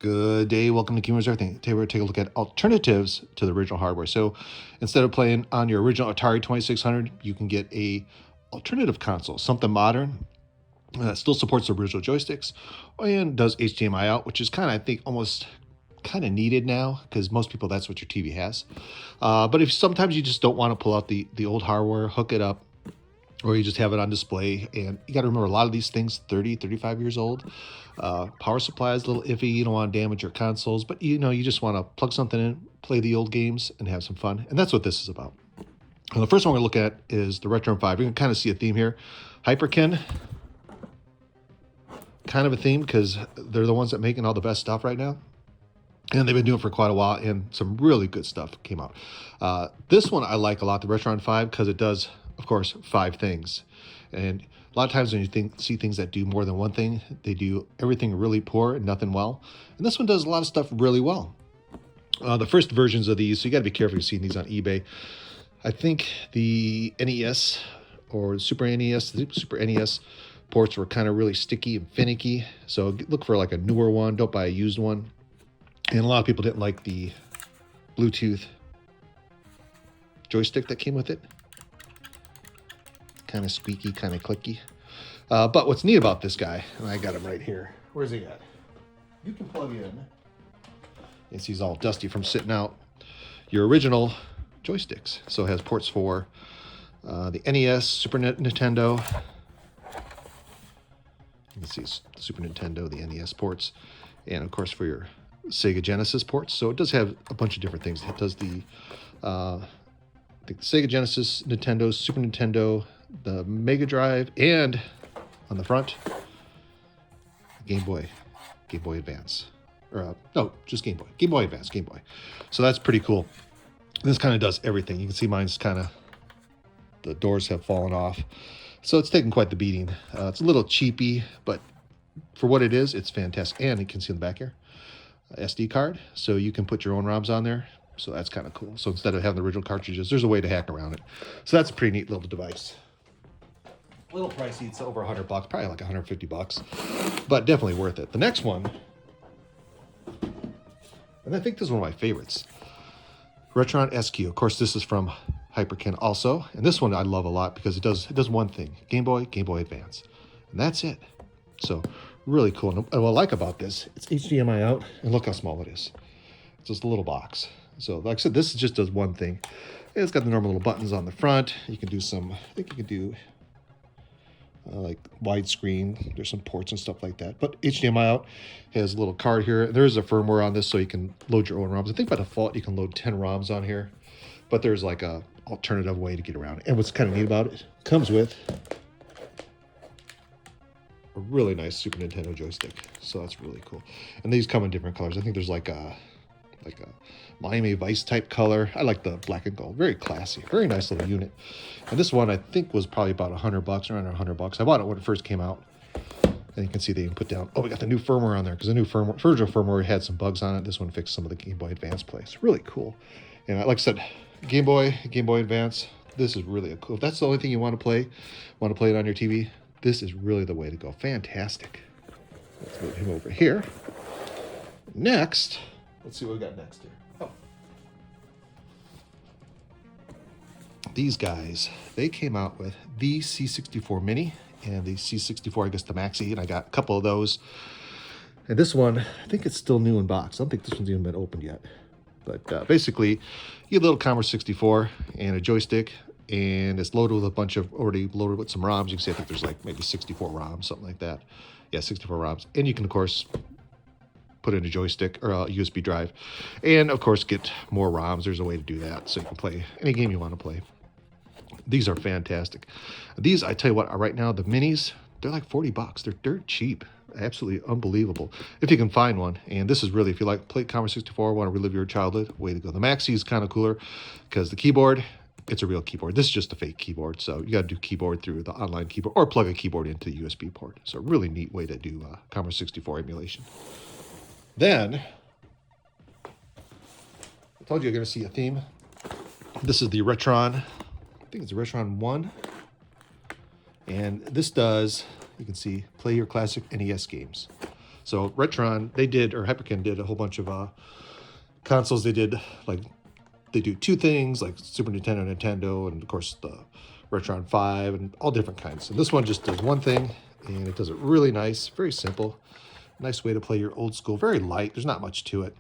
Good day. Welcome to Gamers Everything. Today we're going to take a look at alternatives to the original hardware. So instead of playing on your original Atari 2600, you can get a alternative console, something modern that still supports the original joysticks and does HDMI out, which is kind of, I think, almost kind of needed now because most people, that's what your TV has. But if sometimes you just don't want to pull out the old hardware, hook it up, or you just have it on display. And you got to remember, a lot of these things 30 35 years old. Power supply is a little iffy. You don't want to damage your consoles, but you just want to plug something in, play the old games, and have some fun. And that's what this is about. And the first one we're going to look at is the Retron 5. You can kind of see a theme here. Hyperkin, kind of a theme because they're the ones that are making all the best stuff right now. And they've been doing it for quite a while, and some really good stuff came out. This one I like a lot, the Retron 5, because it does, of course, 5 things. And a lot of times when you see things that do more than one thing, they do everything really poor and nothing well. And this one does a lot of stuff really well. The first versions of these, so you got to be careful. You've seen these on eBay. I think the NES or Super NES, the Super NES ports were kind of really sticky and finicky. So look for like a newer one. Don't buy a used one. And a lot of people didn't like the Bluetooth joystick that came with it. Kind of squeaky, kind of clicky. But what's neat about this guy, and I got him right here. Where's he at? You can plug in. Yes, he's all dusty from sitting out. Your original joysticks. So it has ports for the NES, Super Nintendo. You can see Super Nintendo, the NES ports, and of course for your Sega Genesis ports. So it does have a bunch of different things. It does the Sega Genesis, Nintendo, Super Nintendo, the Mega Drive, and on the front, Game Boy Advance. Or no, just Game Boy Advance, Game Boy. So that's pretty cool. This kind of does everything. You can see mine's kind of, the doors have fallen off. So it's taken quite the beating. It's a little cheapy, but for what it is, it's fantastic. And you can see in the back here, SD card, so you can put your own ROMs on there. So that's kind of cool. So instead of having the original cartridges, there's a way to hack around it. So that's a pretty neat little device. A little pricey, it's over $100, probably like $150, but definitely worth it. The next one, and I think this is one of my favorites, Retron SQ. Of course, this is from Hyperkin also, and this one I love a lot because it does one thing: Game Boy Advance, and that's it. So really cool. And what I like about this, it's HDMI out, and look how small it is. It's just a little box. So like I said, this just does one thing. It's got the normal little buttons on the front. You can do some, I think you can do like widescreen. There's some ports and stuff like that. But HDMI out, has a little card here. There's a firmware on this so you can load your own ROMs. I think by default you can load 10 ROMs on here. But there's like a alternative way to get around it. And what's kind of neat about it, comes with a really nice Super Nintendo joystick. So that's really cool. And these come in different colors. I think there's like a Miami Vice type color. I like the black and gold. Very classy. Very nice little unit. And this one I think was probably about $100, around $100. I bought it when it first came out. And you can see they can put down, oh, we got the new firmware on there, because the new firmware, original firmware had some bugs on it. This one fixed some of the Game Boy Advance plays. Really cool. And like I said, Game Boy Advance, this is really cool. If that's the only thing you want to play it on your TV, this is really the way to go. Fantastic. Let's move him over here. Next, let's see what we got next here. Oh. These guys, they came out with the C64 Mini and the C64, I guess the Maxi, and I got a couple of those. And this one, I think it's still new in box. I don't think this one's even been opened yet. But basically, you get a little Commodore 64 and a joystick, and it's loaded with a bunch of, already loaded with some ROMs. You can see, I think there's like maybe 64 ROMs, something like that. Yeah, 64 ROMs. And you can, of course, put in a joystick or a USB drive. And, of course, get more ROMs. There's a way to do that, so you can play any game you want to play. These are fantastic. These, I tell you what, right now, the minis, they're like $40. They're dirt cheap. Absolutely unbelievable. If you can find one. And this is really, if you like play Commodore 64, want to relive your childhood, way to go. The Maxi is kind of cooler because the keyboard, it's a real keyboard. This is just a fake keyboard. So you got to do keyboard through the online keyboard or plug a keyboard into the USB port. So really neat way to do Commodore 64 emulation. Then, I told you you're going to see a theme. This is the Retron, I think it's the Retron 1. And this does, you can see, play your classic NES games. So Retron, they did, or Hyperkin did a whole bunch of consoles. They did like, they do two things like Super Nintendo, Nintendo, and of course the Retron 5 and all different kinds. And this one just does one thing, and it does it really nice, very simple. Nice way to play your old school, very light. There's not much to it.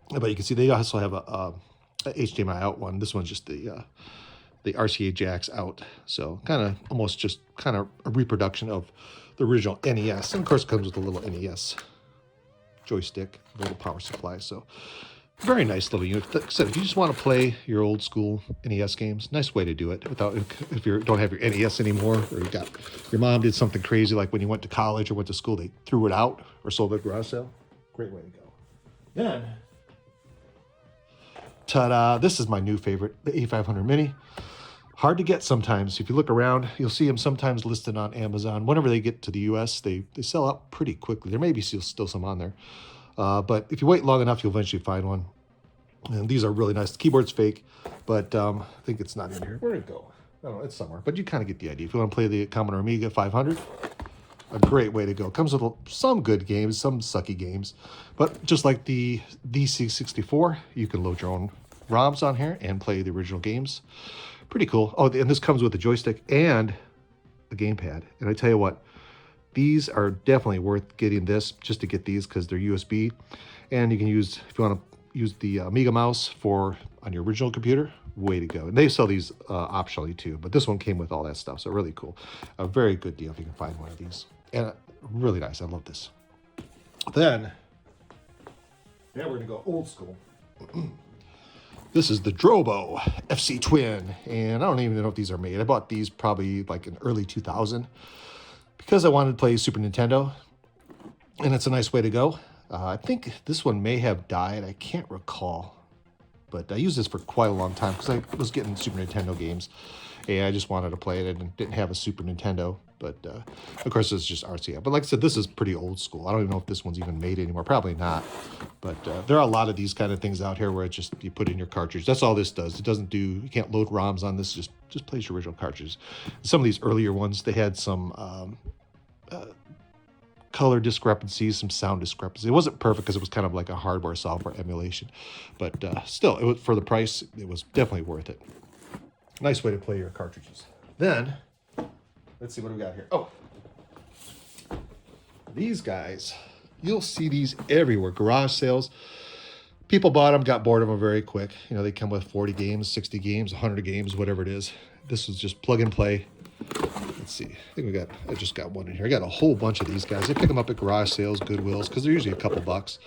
But you can see they also have a HDMI out one. This one's just the RCA jacks out. So kind of almost just kind of a reproduction of the original NES. And of course it comes with a little NES joystick, a little power supply. So very nice little unit. Like I said, if you just want to play your old school NES games, nice way to do it. Without, if you don't have your NES anymore, or you got your mom did something crazy like when you went to college or went to school, they threw it out or sold it at garage sale. Great way to go. Then, ta-da! This is my new favorite, the A500 Mini. Hard to get sometimes. If you look around, you'll see them sometimes listed on Amazon. Whenever they get to the U.S., they sell out pretty quickly. There may be still some on there. But if you wait long enough, you'll eventually find one. And these are really nice. The keyboard's fake, but I think it's not in here. Where'd it go? I don't know. It's somewhere. But you kind of get the idea. If you want to play the Commodore Amiga 500, a great way to go. Comes with some good games, some sucky games. But just like the C64, you can load your own ROMs on here and play the original games. Pretty cool. Oh, and this comes with a joystick and a gamepad. And I tell you what, these are definitely worth getting this just to get these because they're USB. And you can use, if you want to use the Amiga mouse for on your original computer, way to go. And they sell these optionally too, but this one came with all that stuff. So really cool. A very good deal if you can find one of these. And really nice. I love this. Then, now we're going to go old school. This is the Drobo FC Twin. And I don't even know if these are made. I bought these probably like in early 2000 because I wanted to play Super Nintendo. And it's a nice way to go. I think this one may have died. I can't recall. But I used this for quite a long time because I was getting Super Nintendo games. And I just wanted to play it and didn't have a Super Nintendo. But of course, it's just RCA. But like I said, this is pretty old school. I don't even know if this one's even made anymore. Probably not. But there are a lot of these kind of things out here where it just, you put in your cartridge. That's all this does. It doesn't do, you can't load ROMs on this. Just plays your original cartridges. Some of these earlier ones, they had some color discrepancies, some sound discrepancies. It wasn't perfect because it was kind of like a hardware software emulation, but still, it was, for the price, it was definitely worth it. Nice way to play your cartridges. Then, let's see what we got here. Oh, these guys, you'll see these everywhere. Garage sales. People bought them, got bored of them very quick. You know, they come with 40 games, 60 games, 100 games, whatever it is. This was just plug and play. Let's see. I just got one in here. I got a whole bunch of these guys. They pick them up at garage sales, Goodwills, because they're usually a couple bucks.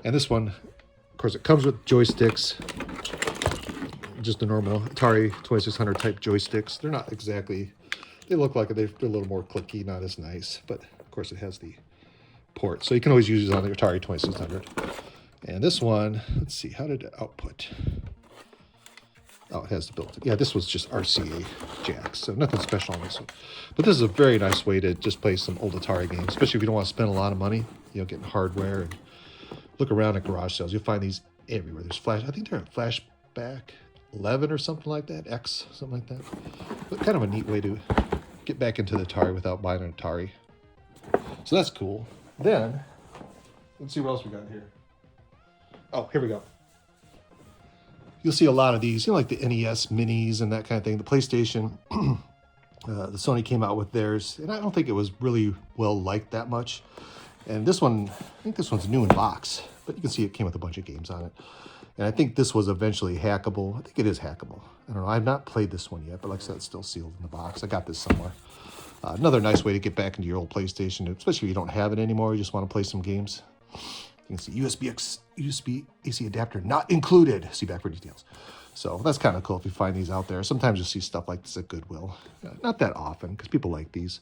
And this one, of course, it comes with joysticks. Just the normal Atari 2600 type joysticks. They're not exactly, they look like they're a little more clicky, not as nice. But, of course, it has the port. So you can always use it on the Atari 2600. And this one, let's see, how did it output? Oh, it has the built-in. Yeah, this was just RCA jacks, so nothing special on this one. But this is a very nice way to just play some old Atari games, especially if you don't want to spend a lot of money, you know, getting hardware. And look around at garage sales. You'll find these everywhere. There's Flash. I think they're at Flashback 11 or something like that. X, something like that. But kind of a neat way to get back into the Atari without buying an Atari. So that's cool. Then, let's see what else we got here. Oh, here we go. You'll see a lot of these, you know, like the NES minis and that kind of thing. The PlayStation, the Sony came out with theirs, and I don't think it was really well liked that much. And this one, I think this one's new in box, but you can see it came with a bunch of games on it. And I think this was eventually hackable. I think it is hackable. I don't know. I've not played this one yet, but like I said, it's still sealed in the box. I got this somewhere. Another nice way to get back into your old PlayStation, especially if you don't have it anymore. You just want to play some games. You can see USB AC adapter not included. See back for details. So that's kind of cool if you find these out there. Sometimes you'll see stuff like this at Goodwill. Not that often because people like these.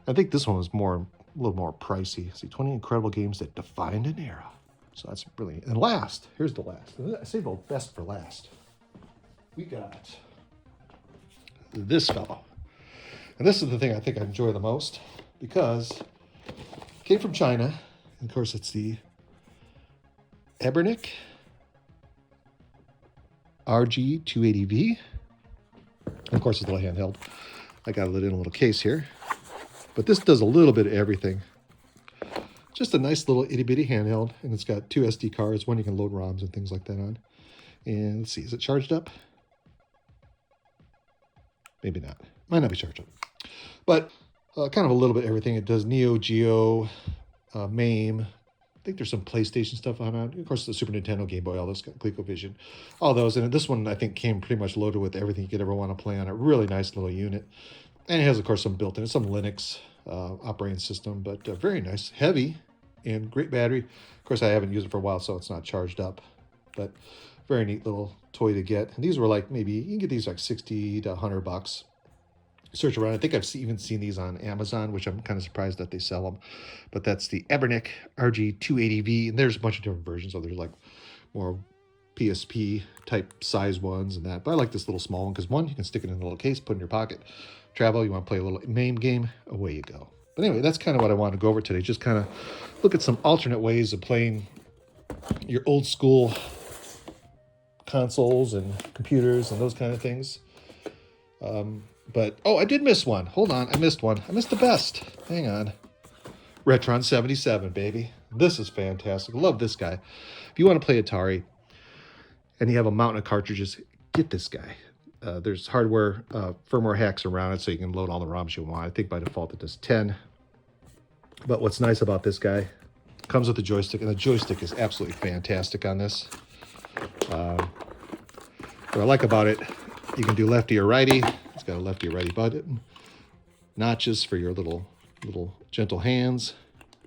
I think this one was a little more pricey. See, 20 incredible games that defined an era. So that's brilliant. And last, here's the last. I saved the best for last. We got this fellow. And this is the thing I think I enjoy the most because it came from China. And of course, it's the Ebernick RG280V. And of course, it's a little handheld. I got it in a little case here. But this does a little bit of everything. just a nice little itty bitty handheld, and it's got 2 SD cards, one you can load ROMs and things like that on. And let's see, is it charged up? Maybe not. Might not be charged up. But kind of a little bit everything. It does Neo Geo, MAME. I think there's some PlayStation stuff on it. Of course, the Super Nintendo, Game Boy, all those, ColecoVision, all those. And this one, I think, came pretty much loaded with everything you could ever want to play on it. Really nice little unit. And it has, of course, some built-in, some Linux operating system, but very nice, heavy, and great battery. Of course, I haven't used it for a while, so it's not charged up. But very neat little toy to get. And these were like, maybe, you can get these like 60 to 100 bucks. Search around. I think I've even seen these on Amazon, which I'm kind of surprised that they sell them. But that's the Ebernick RG280V, and there's a bunch of different versions. So there's like more PSP type size ones and that. But I like this little small one because one, you can stick it in a little case, put it in your pocket. Travel, you want to play a little MAME game, away you go. But anyway, that's kind of what I want to go over today. Just kind of look at some alternate ways of playing your old school consoles and computers and those kind of things. But, oh, I did miss one. Hold on, I missed one. I missed the best. Hang on. Retron 77, baby. This is fantastic. Love this guy. If you want to play Atari and you have a mountain of cartridges, get this guy. There's hardware, firmware hacks around it so you can load all the ROMs you want. I think by default it does 10. But what's nice about this guy, comes with a joystick, and the joystick is absolutely fantastic on this. What I like about it, you can do lefty or righty. It's got a lefty or righty button. Notches for your little gentle hands.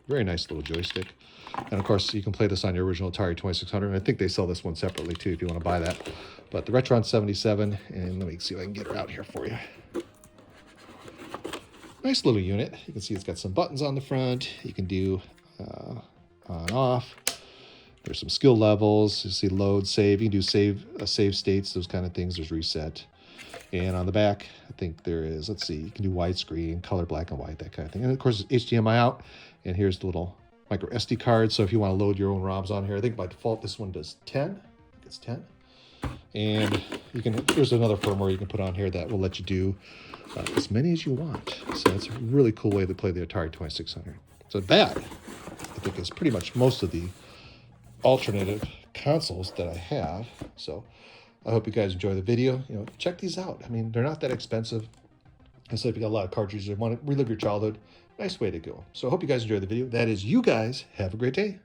Very nice little joystick. And of course, you can play this on your original Atari 2600. And I think they sell this one separately too if you want to buy that. But the Retron 77, and let me see if I can get her out here for you. Nice little unit. You can see it's got some buttons on the front. You can do on off. There's some skill levels. You see load, save. You can do save states, those kind of things. There's reset. And on the back, I think there is, let's see, you can do widescreen, color, black and white, that kind of thing. And of course, it's HDMI out. And here's the little micro SD card. So if you want to load your own ROMs on here, I think by default this one does 10. I think it's 10. And you can, there's another firmware you can put on here that will let you do as many as you want. So it's a really cool way to play the Atari 2600. So that, I think, is pretty much most of the alternative consoles that I have. So I hope you guys enjoy the video. You know, check these out. I mean, they're not that expensive. And so if you got a lot of cartridges or want to relive your childhood, nice way to go. So I hope you guys enjoy the video. That is, you guys have a great day.